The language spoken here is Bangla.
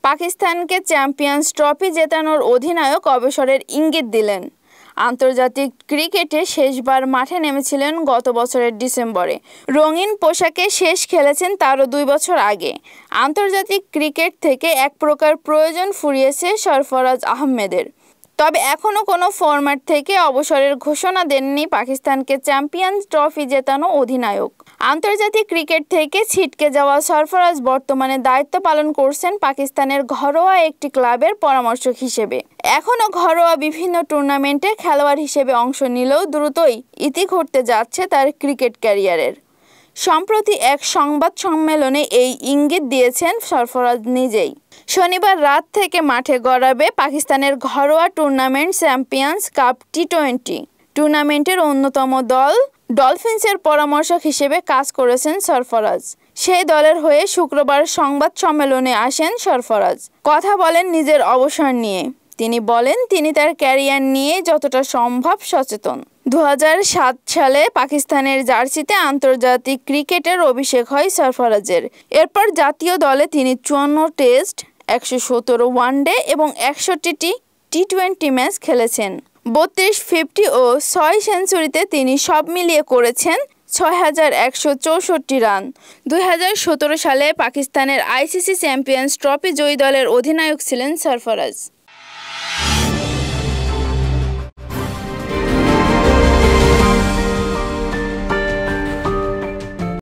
পাকিস্তানকে চ্যাম্পিয়ন্স ট্রফি জেতানোর অধিনায়ক অবসরের ইঙ্গিত দিলেন। আন্তর্জাতিক ক্রিকেটে শেষবার মাঠে নেমেছিলেন গত বছরের ডিসেম্বরে। রঙিন পোশাকে শেষ খেলেছেন তারও 2 বছর আগে। আন্তর্জাতিক ক্রিকেট থেকে এক প্রকার প্রয়োজন ফুরিয়েছে সরফরাজ আহমেদের। তবে এখনও কোনো ফরম্যাট থেকে অবসরের ঘোষণা দেননি পাকিস্তানকে চ্যাম্পিয়ন্স ট্রফি জেতানো অধিনায়ক। আন্তর্জাতিক ক্রিকেট থেকে ছিটকে যাওয়া সরফরাজ বর্তমানে দায়িত্ব পালন করছেন পাকিস্তানের ঘরোয়া একটি ক্লাবের পরামর্শক হিসেবে। এখনও ঘরোয়া বিভিন্ন টুর্নামেন্টে খেলোয়াড় হিসেবে অংশ নিলেও দ্রুতই ইতি ঘটতে যাচ্ছে তার ক্রিকেট ক্যারিয়ারের। সম্প্রতি এক সংবাদ সম্মেলনে এই ইঙ্গিত দিয়েছেন সরফরাজ নিজেই। শনিবার রাত থেকে মাঠে গড়াবে পাকিস্তানের ঘরোয়া টুর্নামেন্ট চ্যাম্পিয়ন্স কাপ টি-20 টুর্নামেন্টের অন্যতম দল ডলফিন্সের পরামর্শক হিসেবে কাজ করেছেন সরফরাজ। সেই দলের হয়ে শুক্রবার সংবাদ সম্মেলনে আসেন সরফরাজ। কথা বলেন নিজের অবসর নিয়ে। তিনি বলেন তিনি তার ক্যারিয়ার নিয়ে যতটা সম্ভব সচেতন। 2007 সালে পাকিস্তানের জার্সিতে আন্তর্জাতিক ক্রিকেটের অভিষেক হয় সরফরাজের। এরপর জাতীয় দলে তিনি 54 টেস্ট, 117 ওয়ানডে এবং 61টি টি-20 ম্যাচ খেলেছেন। 32 50 ও 6 সেঞ্চুরিতে তিনি সব মিলিয়ে করেছেন 6164 রান। 2017 সালে পাকিস্তানের আইসিসি চ্যাম্পিয়ন্স ট্রফি জয়ী দলের অধিনায়ক ছিলেন সরফরাজ।